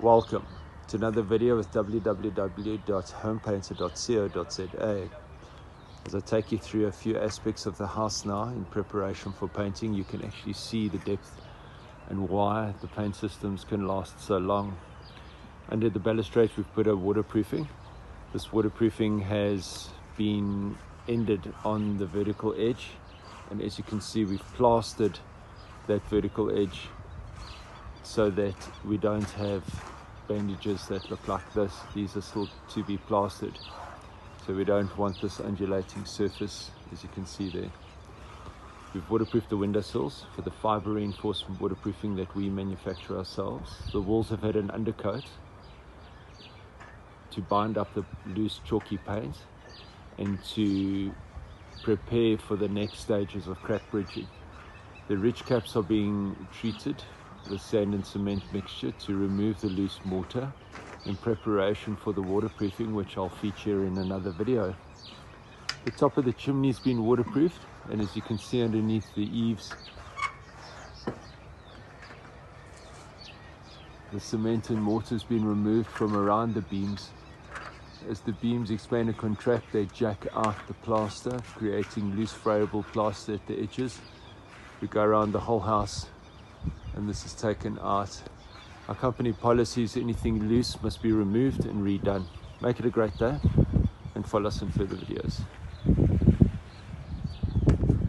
Welcome to another video with www.homepainter.co.za. As I take you through a few aspects of the house now in preparation for painting, you can actually see the depth and why the paint systems can last so long. Under the balustrade we've put a waterproofing. This waterproofing has been ended on the vertical edge, and as you can see we've plastered that vertical edge so that we don't have bandages that look like this. These are still to be plastered, so we don't want this undulating surface, as you can see there. We've waterproofed the windowsills for the fiber reinforcement waterproofing that we manufacture ourselves. The walls have had an undercoat to bind up the loose chalky paint and to prepare for the next stages of crack bridging. The ridge caps are being treated with sand and cement mixture to remove the loose mortar in preparation for the waterproofing, which I'll feature in another video. The top of the chimney has been waterproofed, and as you can see underneath the eaves, the cement and mortar has been removed from around the beams. As the beams expand and contract, they jack out the plaster, creating loose friable plaster at the edges. We go around the whole house and this is taken out. Our company policy is anything loose must be removed and redone. Make it a great day and follow us in further videos.